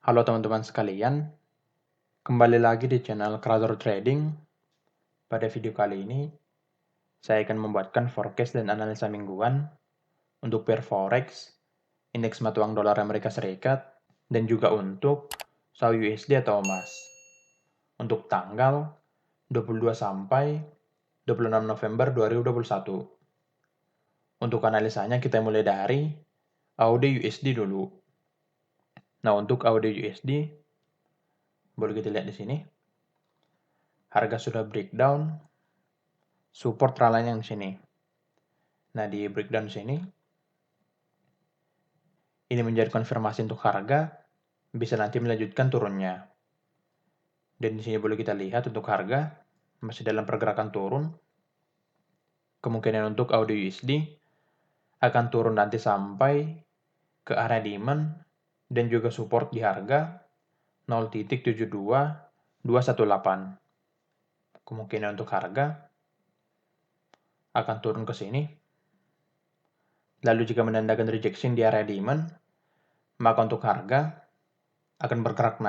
Halo teman-teman sekalian, kembali lagi di channel Creator Trading. Pada video kali ini, saya akan membuatkan forecast dan analisa mingguan untuk pair forex, indeks mata uang dolar Amerika Serikat, dan juga untuk SAU USD atau emas. Untuk tanggal 22 sampai 26 November 2021. Untuk analisanya kita mulai dari AUD USD dulu. Nah, untuk AUD USD, boleh kita lihat di sini. Harga sudah breakdown, support ralanya yang di sini. Nah, di breakdown sini, ini menjadi konfirmasi untuk harga, bisa nanti melanjutkan turunnya. Dan di sini boleh kita lihat untuk harga, masih dalam pergerakan turun. Kemungkinan untuk AUD USD akan turun nanti sampai ke area demand dan juga support di harga 0.72218. Kemungkinan untuk harga akan turun ke sini. Lalu jika menandakan rejection di area demand, maka untuk harga akan bergerak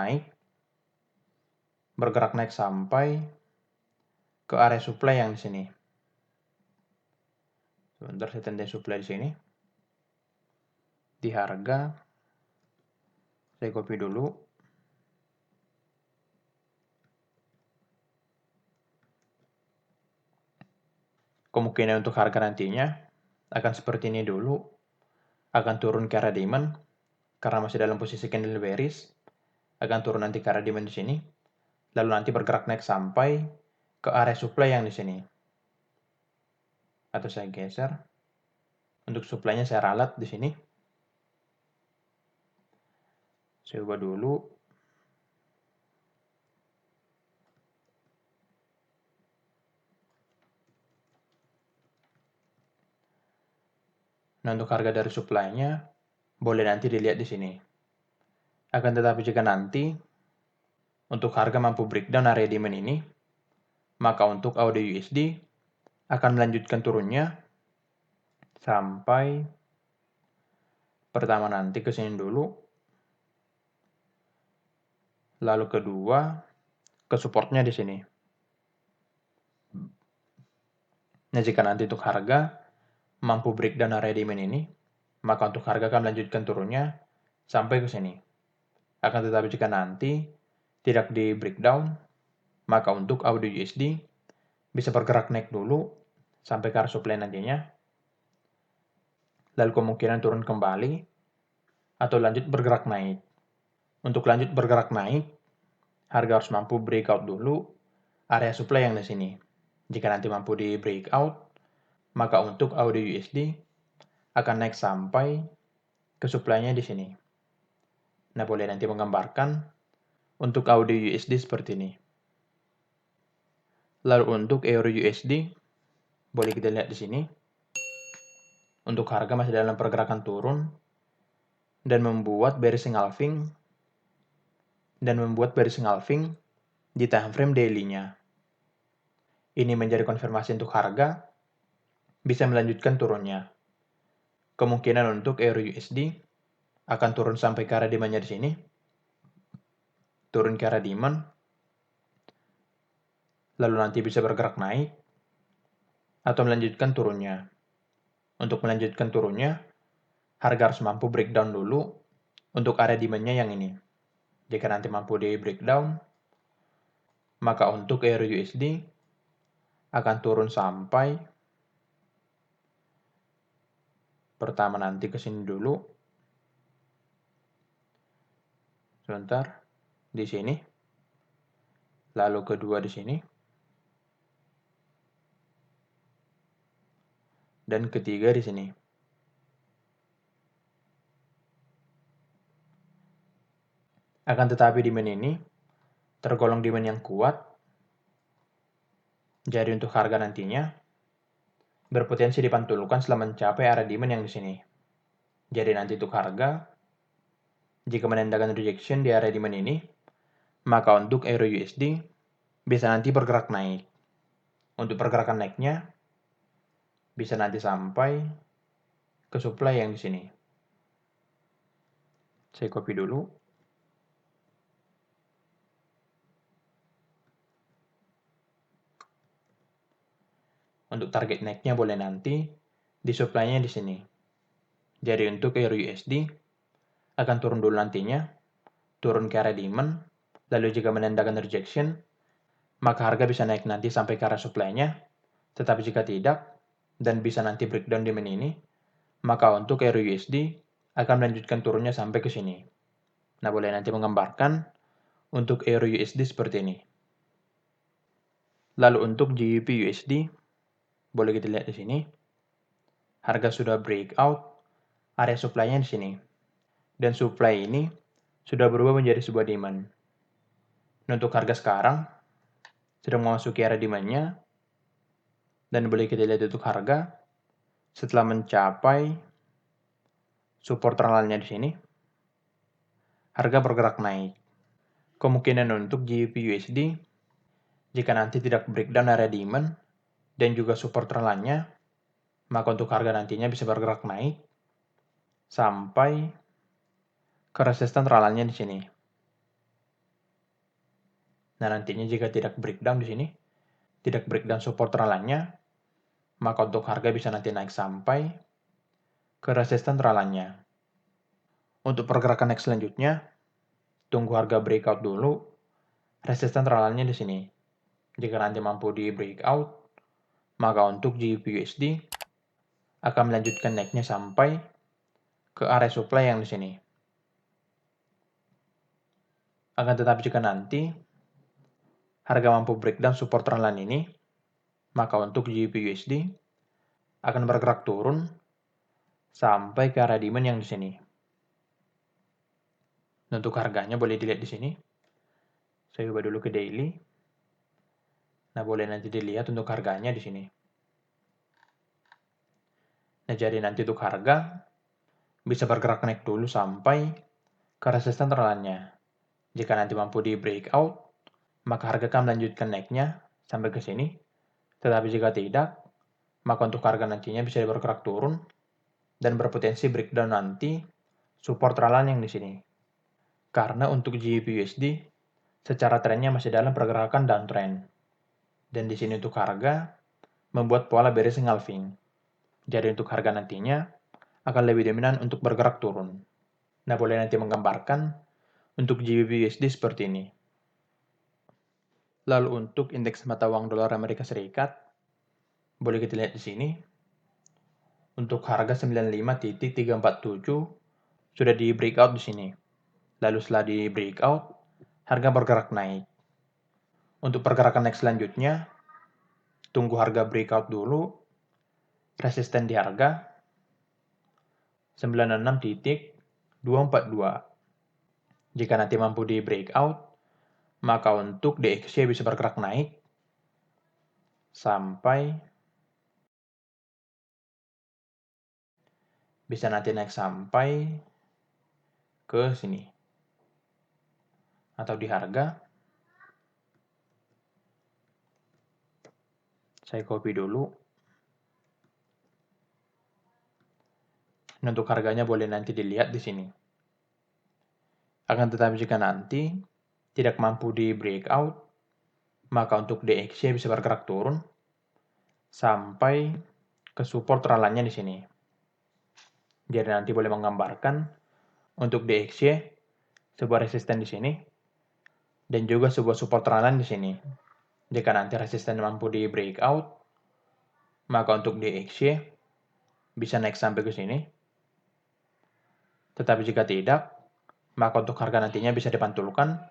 naik sampai ke area supply yang di sini. Sebentar saya tanda supply di sini. Di harga saya copy dulu. Kemungkinan untuk harga nantinya akan seperti ini dulu. Akan turun ke area demand karena masih dalam posisi candle bearish. Akan turun nanti ke area demand di sini. Lalu nanti bergerak naik sampai ke area supply yang di sini. Atau saya geser. Untuk supply-nya saya ralat di sini. Saya ubah dulu. Nah, untuk harga dari supply-nya boleh nanti dilihat di sini. Akan tetapi jika nanti untuk harga mampu breakdown area demand ini, maka untuk AUD USD akan melanjutkan turunnya sampai pertama nanti ke sini dulu, lalu kedua ke supportnya di sini. Nah, jika nanti untuk harga mampu breakdown area demand ini, maka untuk harga akan melanjutkan turunnya sampai ke sini. Akan tetapi jika nanti tidak di breakdown, maka untuk AUD USD bisa bergerak naik dulu sampai ke area supply nantinya. Lalu kemungkinan turun kembali atau lanjut bergerak naik. Untuk lanjut bergerak naik, harga harus mampu breakout dulu area supply yang di sini. Jika nanti mampu di breakout, maka untuk AUD USD akan naik sampai ke supply-nya di sini. Nah, boleh nanti menggambarkan untuk AUD USD seperti ini. Lalu untuk Euro USD, boleh kita lihat di sini. Untuk harga masih dalam pergerakan turun dan membuat bearish engulfing di time frame daily-nya. Ini menjadi konfirmasi untuk harga bisa melanjutkan turunnya. Kemungkinan untuk Euro USD akan turun sampai ke area demand-nya di sini. Turun ke area demand. Lalu nanti bisa bergerak naik atau melanjutkan turunnya. Untuk melanjutkan turunnya, harga harus mampu breakdown dulu untuk area demand-nya yang ini. Jika nanti mampu di breakdown, maka untuk Euro USD akan turun sampai pertama nanti ke sini dulu. Sebentar. Di sini. Lalu kedua di sini. Dan ketiga di sini. Akan tetapi demand ini tergolong demand yang kuat. Jadi untuk harga nantinya berpotensi dipantulkan setelah mencapai area demand yang di sini. Jadi nanti untuk harga, jika menandakan rejection di area demand ini, maka untuk Euro USD bisa nanti bergerak naik. Untuk pergerakan naiknya bisa nanti sampai ke supply yang di sini. Saya copy dulu. Untuk target naiknya boleh nanti di supply-nya di sini. Jadi untuk EURUSD akan turun dulu nantinya, turun ke area demand, lalu jika menandakan rejection, maka harga bisa naik nanti sampai ke area supply-nya, tetapi jika tidak, dan bisa nanti breakdown demand ini, maka untuk EURUSD akan melanjutkan turunnya sampai ke sini. Nah, boleh nanti menggambarkan untuk EURUSD seperti ini. Lalu untuk GBP USD, boleh kita lihat di sini. Harga sudah breakout, area supply-nya di sini. Dan supply ini sudah berubah menjadi sebuah demand. Nah, untuk harga sekarang, sedang memasuki area demand-nya. Dan boleh kita lihat untuk harga, setelah mencapai support terlalnya di sini, harga bergerak naik. Kemungkinan untuk GBP USD, jika nanti tidak breakdown area demand dan juga support terlalnya, maka untuk harga nantinya bisa bergerak naik sampai ke resisten terlalnya di sini. Nah, nantinya jika tidak breakdown di sini, tidak breakdown support terlalnya, maka untuk harga bisa nanti naik sampai ke resisten terlalnya. Untuk pergerakan next selanjutnya, tunggu harga breakout dulu, resisten terlalnya di sini. Jika nanti mampu di breakout, maka untuk GBP USD akan melanjutkan naiknya sampai ke area supply yang di sini. Akan tetapi jika nanti harga mampu breakdown support trendline ini, maka untuk GBP USD akan bergerak turun sampai ke area demand yang di sini. Untuk harganya boleh dilihat di sini. Saya ubah dulu ke daily. Nah, boleh nanti dilihat untuk harganya di sini. Nah, jadi nanti untuk harga bisa bergerak naik dulu sampai ke resisten terlalnya. Jika nanti mampu di breakout, maka harga akan melanjutkan naiknya sampai ke sini. Tetapi jika tidak, maka untuk harga nantinya bisa bergerak turun dan berpotensi breakdown nanti support terlalu yang di sini. Karena untuk GBP USD secara trennya masih dalam pergerakan downtrend. Dan di sini untuk harga membuat pola bearish engulfing. Jadi untuk harga nantinya akan lebih dominan untuk bergerak turun. Nah, boleh nanti menggambarkan untuk GBP USD seperti ini. Lalu untuk indeks mata uang dolar Amerika Serikat, boleh kita lihat di sini. Untuk harga 95.347 sudah di breakout di sini. Lalu setelah di breakout, harga bergerak naik. Untuk pergerakan next selanjutnya, tunggu harga breakout dulu. Resisten di harga 96.242. Jika nanti mampu di breakout, maka untuk DXY bisa bergerak naik sampai bisa nanti naik sampai ke sini. Atau di harga, saya copy dulu. Untuk harganya boleh nanti dilihat di sini. Akan tetapi jika nanti tidak mampu di breakout, maka untuk DXY bisa bergerak turun sampai ke support terlalanya di sini. Jadi nanti boleh menggambarkan untuk DXY sebuah resisten di sini dan juga sebuah support terlalan di sini. Jika nanti resisten mampu di breakout, maka untuk DXY bisa naik sampai ke sini. Tetapi jika tidak, maka untuk harga nantinya bisa dipantulkan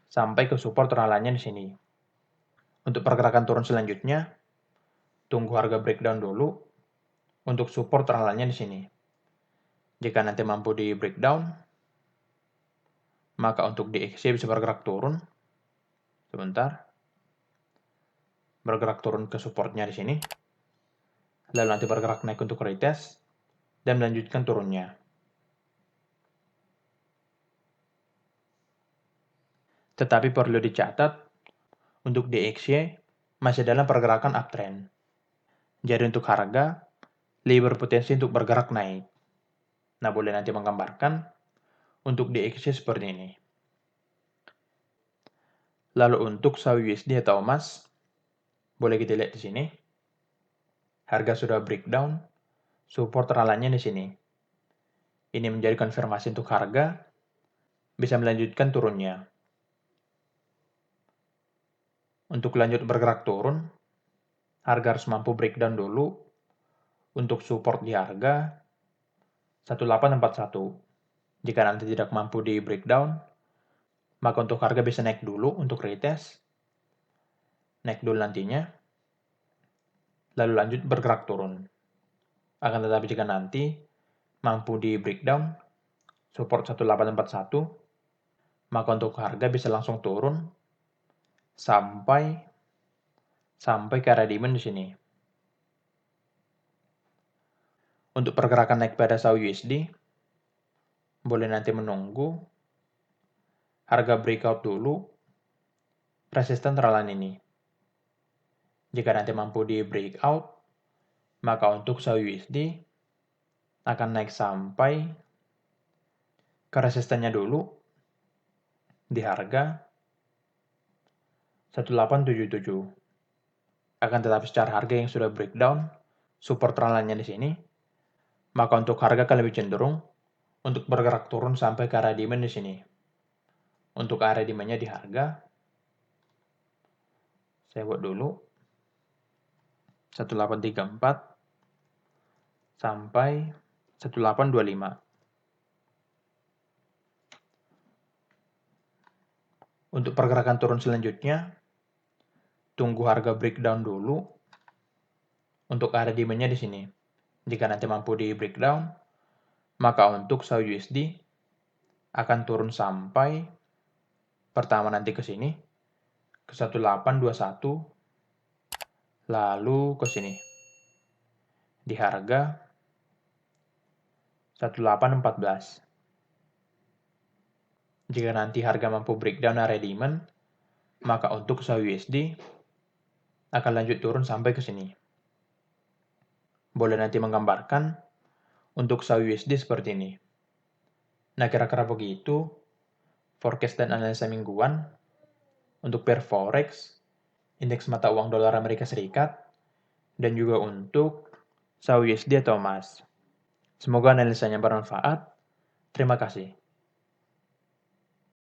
sampai ke support terlalannya di sini. Untuk pergerakan turun selanjutnya, tunggu harga breakdown dulu untuk support terlalannya di sini. Jika nanti mampu di breakdown, maka untuk DXY bisa bergerak turun. Sebentar. Bergerak turun ke supportnya di sini. Lalu nanti bergerak naik untuk retest dan melanjutkan turunnya. Tetapi perlu dicatat, untuk DXY masih dalam pergerakan uptrend. Jadi untuk harga, lebih berpotensi untuk bergerak naik. Nah, boleh nanti menggambarkan untuk DXY seperti ini. Lalu untuk SAWI USD atau emas, boleh kita lihat di sini. harga sudah breakdown, support ralanya di sini. Ini menjadi konfirmasi untuk harga, bisa melanjutkan turunnya. Untuk lanjut bergerak turun, harga harus mampu breakdown dulu untuk support di harga 1841. Jika nanti tidak mampu di breakdown, maka untuk harga bisa naik dulu untuk retest, naik dulu nantinya, lalu lanjut bergerak turun. Akan tetapi jika nanti mampu di breakdown, support 1841, maka untuk harga bisa langsung turun sampai ke area demand di sini. Untuk pergerakan naik pada SAU USD, boleh nanti menunggu harga breakout dulu resisten ralanya ini. Jika nanti mampu di breakout, maka untuk SAU USD akan naik sampai ke resistennya dulu di harga 1877. Akan tetapi secara harga yang sudah breakdown, support ralanya di sini, maka untuk harga akan lebih cenderung untuk bergerak turun sampai ke area demand di sini. Untuk area demand-nya di harga, saya buat dulu 1834 sampai 1825. Untuk pergerakan turun selanjutnya, tunggu harga breakdown dulu untuk area demand-nya di sini. Jika nanti mampu di breakdown, maka untuk SAU USD akan turun sampai pertama nanti ke sini, ke 1821, lalu ke sini, di harga 1814. Jika nanti harga mampu breakdown area demand, maka untuk SAU USD akan lanjut turun sampai ke sini. Boleh nanti menggambarkan untuk SAU USD seperti ini. Nah, kira-kira begitu forecast dan analisa mingguan untuk pair forex, indeks mata uang dolar Amerika Serikat, dan juga untuk SAU USD atau emas. Semoga analisanya bermanfaat. Terima kasih.